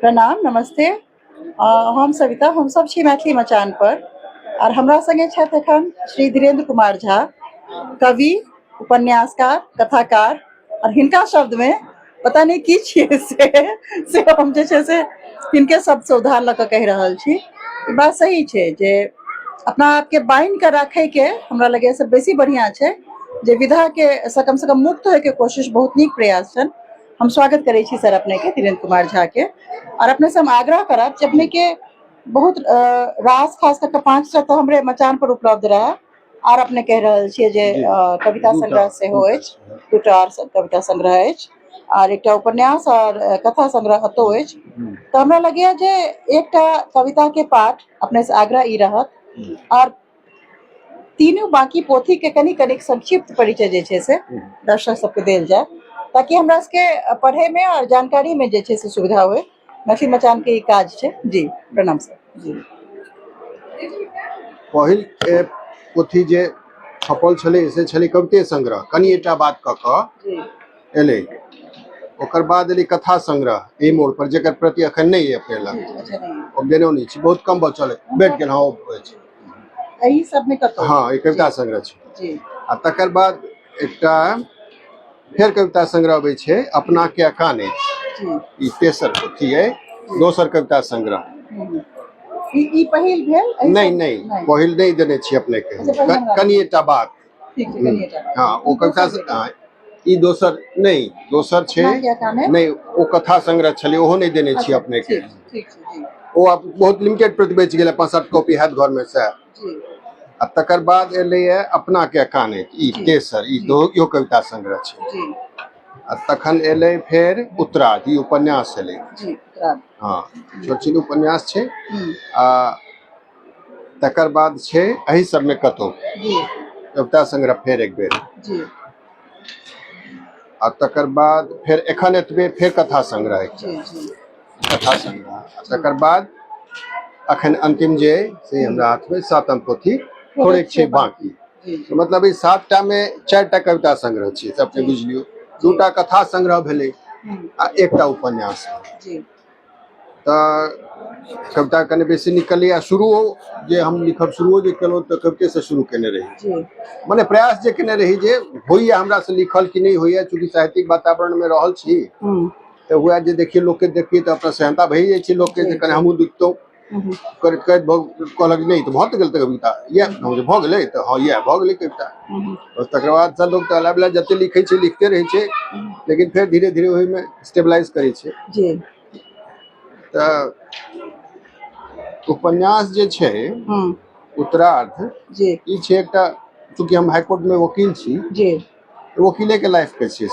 प्रणाम, नमस्ते। हम सविता, हम सब छी मैथिली मचान पर और हमरा संगे छथि एखन श्री धीरेन्द्र कुमार झा, कवि, उपन्यासकार, कथाकार और हिनका शब्द में पता नहीं की छियै से हम जे छै से हिनके शब्द से उधार लऽ कऽ कहि रहल छी। ई बात सही छै जे अपना आपके बांधि कऽ राखै के हमरा लगैए से बेसी बढ़िया छै जे विधा के से कम मुक्त होय के कोशिश बहुत नीक प्रयास छनि। हम स्वागत करै छी सर अपने के, धीरेन्द्र कुमार झा के, और अपने से हम आग्रह करब जे अपने के बहुत रास खास करके 5टा तो हमरे मचान पर उपलब्ध रहे और अपने कह रहल छियै जे कविता संग्रह सेहो अछि, 2टा और कविता संग्रह अछि और एकटा उपन्यास और कथा संग्रह अतौ अछि। तो हमरा लगैए जे एकटा कविता के पाठ अपने से आग्रह ई रहत और तीनों बाकी पोथी के कनिक संक्षिप्त परिचय जे छै से दर्शक सबके देल जाय ताकि हमरा सबके पढ़े में और जानकारी में जे छै से सुविधा होय। मैथिली मचान के ई काज छै। जी प्रणाम सर। जी पहिल पोथी जे छपल छलै से छलै कविते संग्रह, कनि एकटा बात कऽ कऽ एलै। ओकर बाद एलै कथा संग्रह एहि मोड़ पर, जेकर प्रति अखन नहीं है अपने लग, अब देनो नहीं छी, बहुत कम बचल है, बैठ गेल। हाँ एही सब में कतौ हाँ, ई कविता संग्रह छै। जी आ तकर बाद एकटा फेर कविता संग्रह अबै छै, अपना के काने। ई तेसर पोथी है, दोसर कविता संग्रह। ई पहिल भेल? नहीं, पहिल नहीं देने छी अपने के, कनि एकटा बात। हाँ, ओ कविता ई दोसर नहीं, दोसर छै नहीं, ओ कथा संग्रह छलै, ओहो नहीं देने छी अपने के। ओ अब बहुत लिमिटेड प्रति बचि गेल, 5-7 कॉपी हैत घर में से। आ तकर बाद एलै अपना के काने, ई तेसर, ई यो कविता संग्रह छै। आ तखन एलै फेर उत्तरार्ध, ई उपन्यास एलै। हाँ, छोट उपन्यास छै। आ तकर बाद छै एही सब में कतौ कविता संग्रह फेर एक बेर। आ तकर बाद फेर एखन एतबे फेर कथा संग्रह, कथा संग्रह। तकर बाद अखन अंतिम जे से हमरा हाथ में 7म पोथी थोड़े छै बाकी। तो मतलब ई 7टा में 4टा कविता संग्रह छै, सबके बुझ लियो। 2टा कथा संग्रह भेलै आ एकटा उपन्यास। तऽ कविता कने बेसी निकललै। आ शुरुओ जे हम लिखब शुरुओ जे केलहुँ तऽ कविते से शुरू केने रही, माने प्रयास जे केने रही जे होइए हमरा से लिखल कि नहीं होइए। चूँकि साहित्यिक वातावरण में रहल छी तो हुए जे देखिए लोग के देखिए तो अपना सहनता भई जाइ छै लोग के, जे कने हमहूँ लिखतौं करैत करैत कहलक नहीं तो भऽ तऽ गेल तऽ कविता ये भऽ गेलै तऽ हाँ ये भऽ गेलै कविता। और तकर बाद से लोग ताला बिला जते लिखै छै लिखते रहै छै, लेकिन फिर धीरे धीरे ओहि में स्टेबलाइज करै छै। तऽ उपन्यास जे छै उत्तरार्ध, ई छै एकटा, चूँकि हम हाईकोर्ट में वकील छी, वकीले के लाइफ के छै।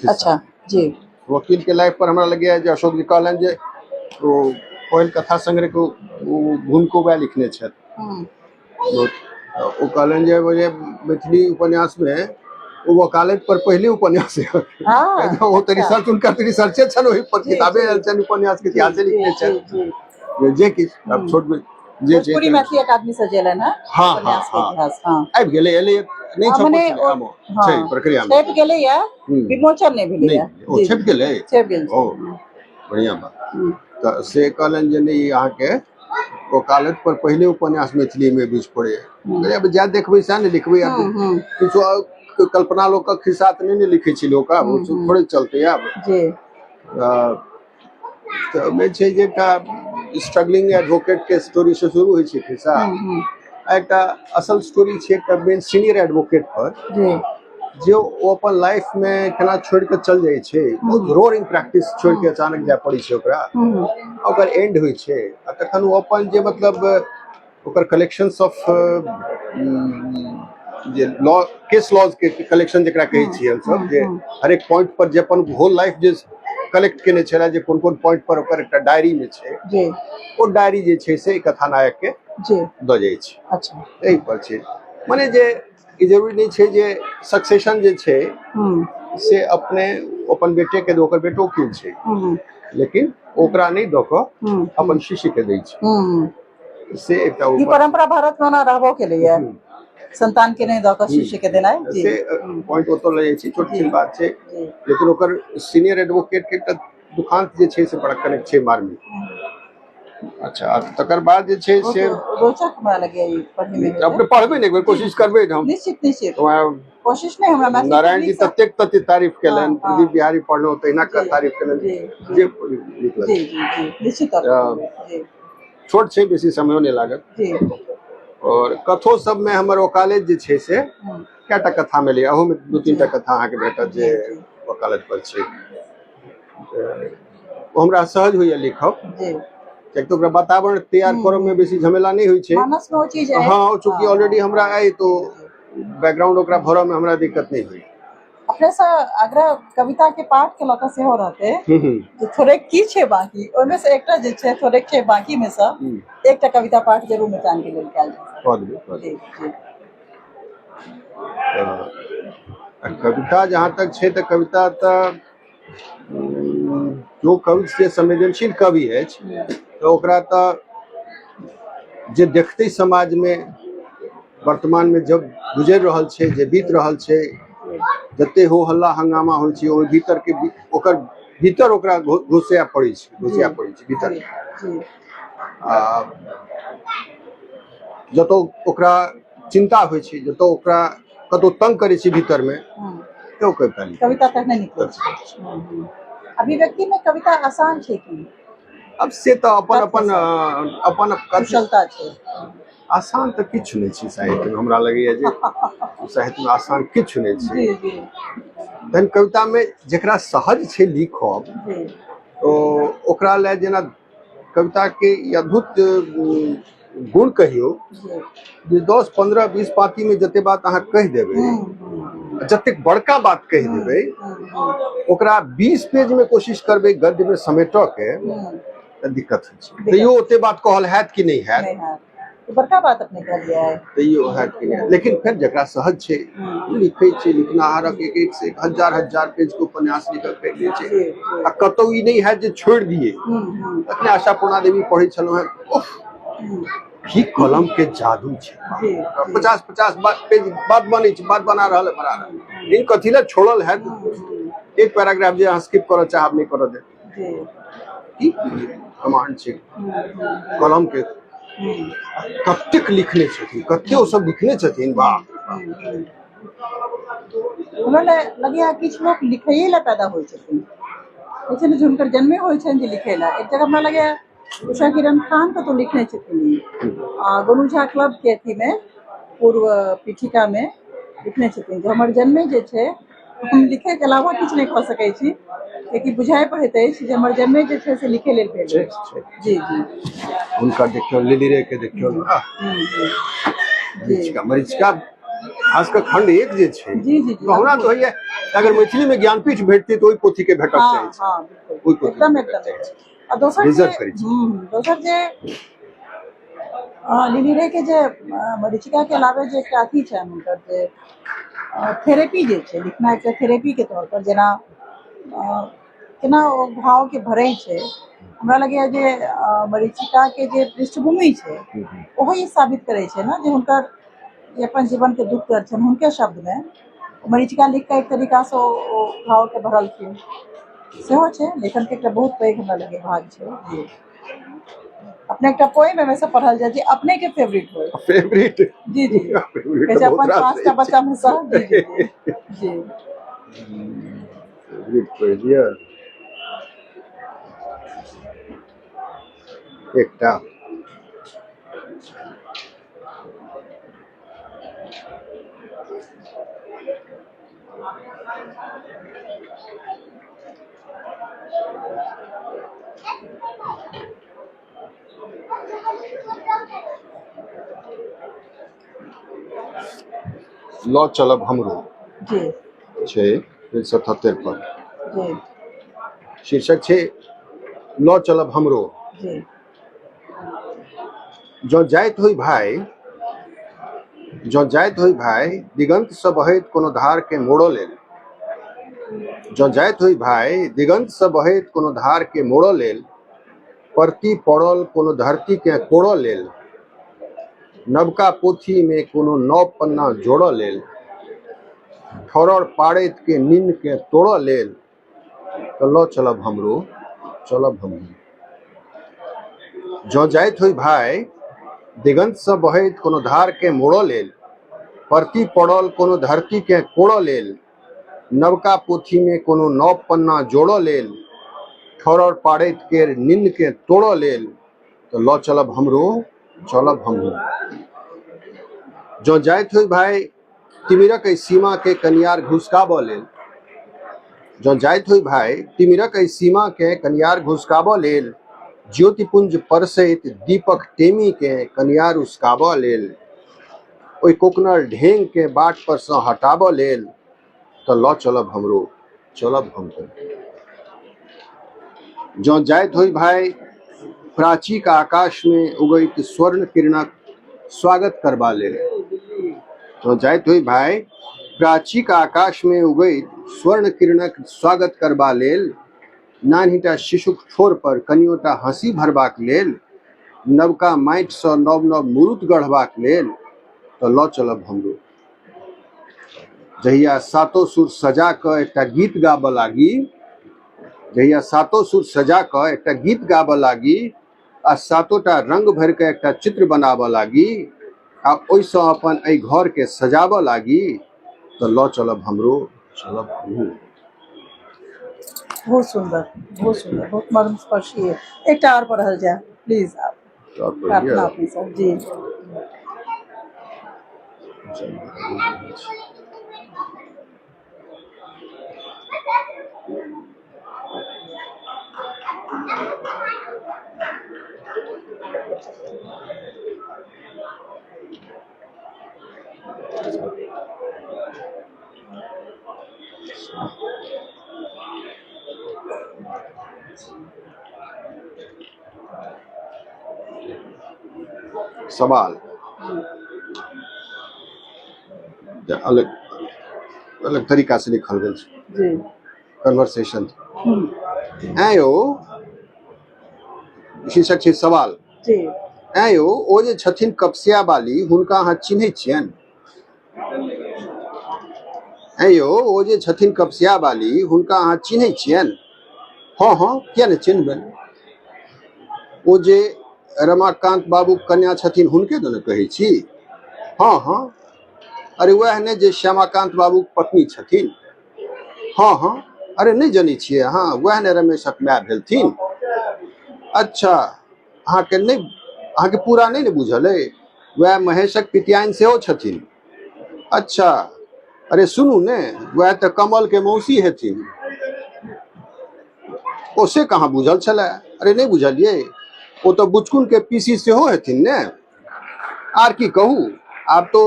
अच्छा जी। वकील के लाइफ पर हमरा लगैया जे अशोक जी कहलन जे ओ पहिल कथा संग्रह को भूमिको वएह लिखने छथि। ओ कहलन जे मैथिली उपन्यास में वो वकालत पर पहले उपन्यास है। वो तो रिसर्च, उनका तो रिसर्चे छन, वही पर किताबें आयल छन, उपन्यास के इतिहास लिखने छन जे कि अब छोट जे पूरी मैथिली अकादमी से जेलन है उपन्यास के इतिहास। हां आबि गेलै, एलै नहीं छपल छै प्रक्रिया में, छप गेलै या विमोचन नहीं भेलै या। ओ छप गेलै, छप गेल। ओ बढ़िया बात। तऽ से कहलन जे नहीं अहाँ के वकालत पर पहले उपन्यास मैथिली में बीच पड़े। अब जा देखबै सएह ने लिखबै। किछु कल्पना लोक के खिस्सा तऽ नहीं लिखै छै लोक, आब थोड़े चलते आब तऽ में छै जे एकटा स्ट्रगलिंग एडवोकेट के स्टोरी से शुरू होइ छै खिस्सा। एकटा असल स्टोरी छै एकटा मेन सीनियर एडवोकेट पर जो ओ अपन लाइफ में केना छोड़ के चल जाय छै, बहुत रोरिंग प्रैक्टिस छोड़ के अचानक जाय पड़ै छै ओकरा, ओकर एंड होइ छै। आ तखन ओ अपन जे मतलब ओकर कलेक्शंस ऑफ जे लॉ केस लॉज के कलेक्शन जकरा कहै छियै हमसब, जे हर एक पॉइंट पर जे अपन होल लाइफ जे कलेक्ट केने छला, जे कोन कोन पॉइंट पर ओकर एकटा डायरी में छै, ओ डायरी जे छै से कथानायक के दऽ जाइ छै। अच्छा, एहि पर छै। माने जे ई जरूरी नहीं छै जे सक्सेशन जे छै से अपने अपन बेटे के दो, ओकर बेटो के छै, लेकिन ओकरा नहीं दऽ कऽ अपन शिष्य के दै छै। से एकटा ई परंपरा भारत में ना रहबो के लिए संतान के नहीं दऽ कऽ शिष्य के देनाइ से पॉइंट ओतऽ ले जाइ छै। छोट छिन बात छै, लेकिन ओकर सीनियर एडवोकेट के एकटा दुखांत जे छै से बड़ा कनेक्ट छै मार्मिक। अच्छा तकर बाद जे छै से रोचक हमरा लगे ई पढ़े में अपने पढ़बे ने एक बेर कोशिश करबे हम निश्चित निश्चित तो कोशिश नहीं हमरा मैथिली नारायण जी तते तारीफ केलन, प्रदीप बिहारी पढ़लो तहिना का तारीफ केलन जी जे जी जी निश्चित तौर पर जी छोट छै, बेसी समयो नहीं लागत जी। और कथो सब में हमर वकालत जे छै से कएटा कथा में लिया, अहू में दू तीन टा कथा अहाँ के भेटत जे वकालत पर छै। ओ हमरा सहज होइए लिखब जी कियाकि तो ओकरा वातावरण तैयार करब में बेसी झमेला नहीं होई छै। मानस में वो चीज है हाँ चूंकि ऑलरेडी हमरा आई तो बैकग्राउंड ओकरा भरऽ में हमरा दिक्कत नहीं हुई। अपने से अगर कविता के पाठ के लता से हो रहते जे थोड़े की छे बाकी ओमे से एकटा जे छे थोड़े छे बाकी में से एकटा कविता पाठ जरूर मिटान के लेल कैल जाय जी जी। कविता जहाँ तक छै त कविता त जो कवि से संवेदनशील कवि है तो ओकरा त जे देखते समाज में वर्तमान में जब गुजर रहल छै, जे बीत रहल छै, जते हो हल्ला हंगामा होइ छै ओहि भीतर के ओकर भीतर ओकरा घुसिया पड़ै छै भीतर। जतो ओकरा चिंता होइ छै, जतो ओकरा कतो तंग करे छै भीतर में तो कविता तहने निकले छै। अभिव्यक्ति में कविता आसान छै कि अब से तो अपन कुशलता छै। आसान तो किछु नहीं छै साहित्य में, हमरा लगैया जे साहित्य में आसान किछु नहीं छै। जी जी तहन कविता में जेकरा सहज छै लिखब तो ओकरा ले जेना कविता के अद्भुत गुण कहियो जे 10 15 20 पाती में जते बात अहाँ कह देबे, जते बड़का बात कह देबे ओकरा 20 पेज में कोशिश करबे गद्य में समेटऽ के दिक्कत होइ छै। तैयो ओते बात कहल हैत कि नहीं हैत बड़का बात अपने कह दिया है तैयो हैत कि नहीं, लेकिन फिर जकरा सहज छै लिखै छै, लिखनाहारक एक से एक हजार पेज के उपन्यास लिखल कर लै छै आ कतौ ई नहीं है जे छोड़ दिए। अखने आशा पूर्णा देवी पढ़ै छलहुँ हैं, उफ की कलम के जादू छै, 50 पेज बात बनै छै, बात बना रहल है बना रहल इन कथी ले छोड़ल है एक पैराग्राफ जे अहाँ स्किप करऽ चाहब नहीं करऽ दे की कमांड छै कलम के। कतेक लिखने छथिन, कते ओ सब लिखने छथिन बाप उन्होंने लगे किछ लोग लिखै ला पैदा होय छथिन, लेकिन हुनकर जन्मे होय छन जे लिखै ला। एक जगह हमरा लगे उषा किरण खान का तो लिखने छथिन गोनू झा क्लब के अथी में पूर्व पीठिका में लिखने छथिन जो हमर जन्मे जे छै हम लिखे के अलावा किछ नहीं कह सकै छी क्योंकि बुझाई पड़ैत अछि जे हमर जन्मे जे छै से लिखे लेल भेल जी जी। उनका देखियो लिली रे के देखियो मरीचिका खास कर खंड 1 जे छै जी जी हमरा तो होइए अगर मैथिली में ज्ञानपीठ भेटती तो ओई पोथी के भेटक चाही छै। हां बिल्कुल एकदम आ दोसर जे लिली रे के जे मरीचिका के अलावे जे एकटा अथी छै हुनकर जे थेरेपी जे छै लिखना एकटा थेरेपी के तौर पर जेना केना ओ भाव के भरै छै हमरा लगैया जे मरीचिका के जे पृष्ठभूमि छै ओहो ई साबित करे छै ना जे हुनकर जे अपन जीवन के दुख दर्द छन हुनके शब्द में मरीचिका लिख के एक तरीका से ओ भाव के भरलखिन सेहो छै। लेखन के एकटा बहुत पैघ हमरा लगे भाग छै जी। अपने एकटा पोएम में से पढ़ल जाय जे अपने के फेवरेट होय फेवरेट जी जी कैसे अपन 5टा बच्चा में से जी जी फेवरेट पोएजिया एकटा लौ चलब हमरो जी छै 77 पर जी शीर्षक छै लौ चलब हमरो जी। जो जाइत होई भाई दिगंत से बहैत कोनो धार के मोड़ो लेल, जो जाइत होई भाई दिगंत से बहैत कोनो धार के मोड़ो लेल, परती पड़ल कोनो धरती के कोड़ो लेल, नवका पोथी में कोनो नव पन्ना जोड़ो लेल, ठोरर पाड़ैत के नींद के तोड़ो लेल, तो लो चलब हमरो चलब हम। जो जाइत हुई भाई दिगंत से बहैत कोनो धार के मोड़ो लेल, परती पड़ल कोनो धरती के कोड़ो लेल, नवका पोथी में कोनो नव पन्ना जोड़ो लेल, ठोरर पाड़ैत के निन्न के तोड़ो लेल, तो लो चलब हमरो, चलब हमरो। जो जाइत हुई भाई तिमिरक सीमा के कनियार घुसकाबो लेल, जो जाइत हुई भाई तिमिरक सीमा के कनियार घुसकाबो लेल, ज्योतिपुंज परसैत दीपक टेमी के कनियार उसकाबो लेल, ओई कोकनर ढेंग के बाट पर से हटाबो लेल, तो लो चलब हमरो, चलब हमरो। जो जाइत हुई भाई प्राची का आकाश में उगैत स्वर्ण किरणक स्वागत करबा लेल, तो जाइत हुई भाई प्राची का आकाश में उगैत स्वर्ण किरणक स्वागत करबा लेल, नानहिटा शिशुक ठोर पर कनियोटा हंसी भरबाक लेल, नवका माटि से नव नव मुरुत गढ़बाक लेल, तो लो चलब हमरो। जहिया सातो सुर सजा के एकटा गीत गाबऽ लागी, जहिया सातो सुर सजा के एकटा गीत गाबऽ लागी, आ सातोटा रंग भर के एकटा चित्र बनाबऽ लागी, आ ओइसँ अपन एहि घर के सजाबऽ लागी, तो लो चलब हमरो, चलब हमरो। बहुत सुंदर, बहुत मर्म स्पर्शी है। एक टावर पर रह जाए प्लीज आप प्रार्थना अपनी सब जी। सवाल अलग अलग तरीका से लिखल गेल छै, कन्वर्सेशन। आयो शीर्षक छै सवाल। आयो ओ जे छथिन कपसिया वाली, हुनका अहाँ चिन्है छियनि? आयो ओ जे छथिन कपसिया वाली, हुनका अहाँ चिन्है छियनि? हाँ हाँ किया ने चिन्हबनि। ओ जे रमाकांत बाबू कन्या छथिन, हुनके तो ने कहै छी? हाँ हाँ। अरे वह ने जे श्यामाकांत बाबू पत्नी छथिन? हाँ हाँ। अरे नहीं जानी छिए अहाँ? वह ने रमेशक माय भेलथिन। अच्छा अहाँके नहीं, अहाँके पूरा नहीं ने बुझल है? वह महेशक पितियाइन सेहो छथिन। अच्छा अरे सुनू ने, वह तो कमल के मौसी हेथिन। ओसे कहाँ बुझल छलै? अरे नहीं बुझलिए, वो तो बुचकुन के पीसी सेहो हेथिन ने। आर की कहू, आब तो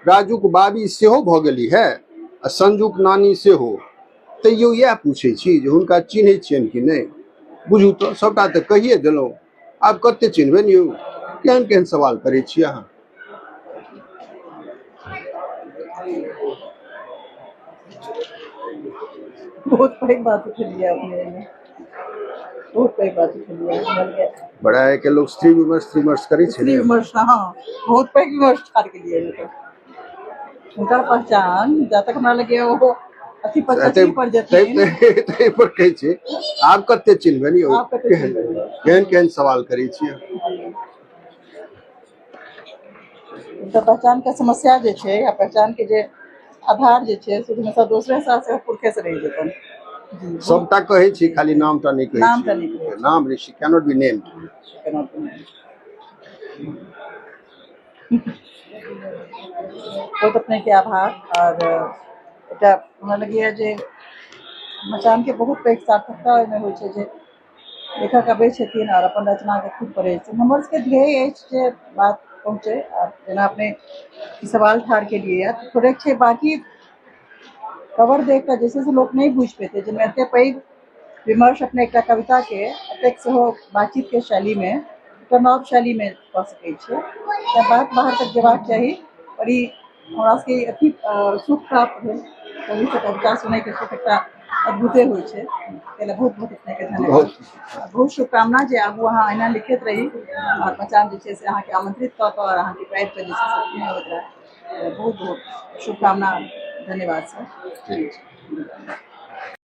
राजूक बाबी सेहो भ गेली है, आ संजूक नानी सेहो। तैयो यह पूछे छी जे हुनका चिन्है छियनि कि नहीं? बुझू तो सबटा तो कहिए देलहुँ, आब कते चिन्हबनि यौ? केहन केहन सवाल करे छी अहाँ? बहुत बड़ी बात उठलिए आपने, बहुत बड़ी बात उठलिए। बड़ा है कि लोग स्त्री विमर्श करे छे। स्त्री विमर्श, हाँ बहुत पैघ विमर्श ठाड़ के लिए उनका पहचान जब तक हमरा लगे वो अथी पर जतिन तै पर कहै छै आब कते चिन्हबनि यौ? केहन केहन सवाल करे छी? तो पहचान के समस्या जे छै, या पहचान के जे आधार जे छै, से हमेशा दूसरे साथ से पुरखे से रही जेतन। सबटा कहै छी, खाली नाम टा नहीं कहै छी। नाम ऋषि कैनॉट बी नेम्ड। बहुत अपने के आभार। और एकटा हमरा लगैया जे मचान के बहुत पैघ सार्थकता ओहिमे होइ छै जे लेखक अबै छथिन और अपन रचना के खुद पढ़ै छथिन। हमर सबके ध्येय अछि जे बात पहुँचे, और जेना अपने सवाल ठाड़ के लिए थोड़े छै, बाकी कवर देख कर जैसे से लोग नहीं बुझ पेते, जिनमें एते पैघ विमर्श अपने एक कविता के अपेक्ष हो बातचीत के शैली में, नव शैली में कह सकै छै, बात बाहर तक जेबाक चाही। और ई हमरा सबके अति सुख प्राप्त भेल कवि से कविता सुनै के सुख एकटा अद्भुते होइ छै। ताहि बहुत बहुत अपने के धन्यवाद, बहुत शुभकामना जे आगू अहाँ एना लिखैत रही, और मचान जे छै से अहाँके आमंत्रित कऽ कऽ और अहाँके पैर पर जे छै से होइत रहे। बहुत बहुत शुभकामना, धन्यवाद सर।